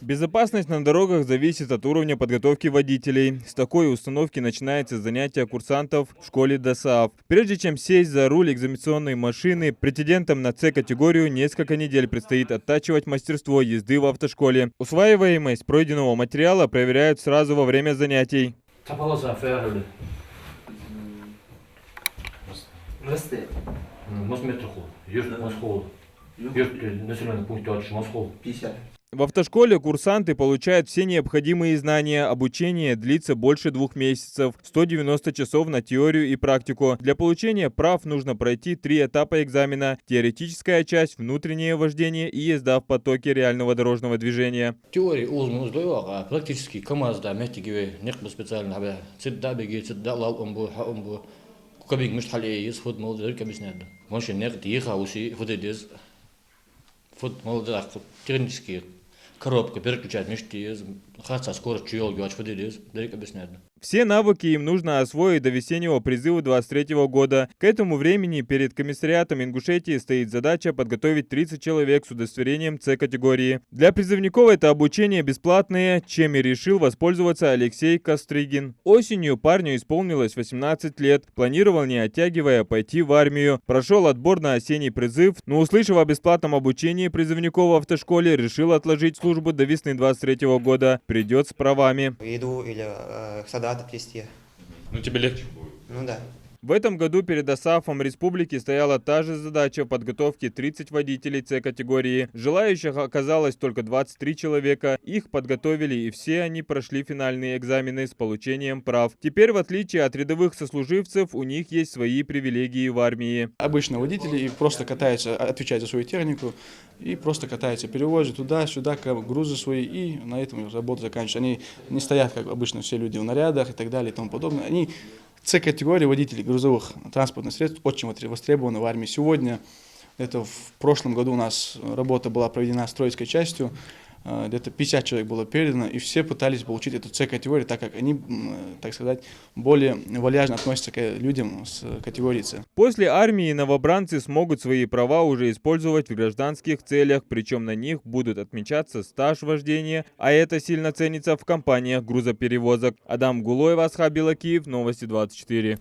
Безопасность на дорогах зависит от уровня подготовки водителей. С такой установки начинается занятие курсантов в школе ДОСААФ. Прежде чем сесть за руль экзаменационной машины, претендентам на С-категорию несколько недель предстоит оттачивать мастерство езды в автошколе. Усваиваемость пройденного материала проверяют сразу во время занятий. В автошколе курсанты получают все необходимые знания. Обучение длится больше 2 месяцев, 190 часов на теорию и практику. Для получения прав нужно пройти 3 этапа экзамена. Теоретическая часть, внутреннее вождение и езда в потоке реального дорожного движения. Теория а практически КамАЗда мектигиве некбу специально цидда беги цидда лал умбу кабинг миш хале из фут молдер кабиснеда. Может нет тиха уси футедез фут молдер технически коробка переключать мешки, хатса скорость чуел гуач футедез, дерек объясняет. Все навыки им нужно освоить до весеннего призыва 2023 года. К этому времени перед комиссариатом Ингушетии стоит задача подготовить 30 человек с удостоверением С-категории. Для призывников это обучение бесплатное, чем и решил воспользоваться Алексей Костригин. Осенью парню исполнилось 18 лет. Планировал, не оттягивая, пойти в армию. Прошел отбор на осенний призыв, но, услышав о бесплатном обучении призывников в автошколе, решил отложить службу до весны 2023 года. Придет с правами. Еду или солдата привезти. Ну тебе легче будет. Ну да. В этом году перед ОСАФом республики стояла та же задача подготовки 30 водителей С-категории. Желающих оказалось только 23 человека. Их подготовили, и все они прошли финальные экзамены с получением прав. Теперь, в отличие от рядовых сослуживцев, у них есть свои привилегии в армии. Обычно водители просто катаются, отвечают за свою технику, и просто катаются, перевозят туда-сюда грузы свои, и на этом работа заканчивается. Они не стоят, как обычно все люди, в нарядах и так далее и тому подобное. Они С-категории водителей грузовых транспортных средств очень востребованы в армии. Сегодня, это в прошлом году у нас работа была проведена строительской частью, где-то 50 человек было передано, и все пытались получить эту С-категорию, так как они, так сказать, более вальяжно относятся к людям с категории С. После армии новобранцы смогут свои права уже использовать в гражданских целях, причем на них будут отмечаться стаж вождения, а это сильно ценится в компаниях грузоперевозок. Адам Гулоев, Асхаб Белакиев, Новости 24.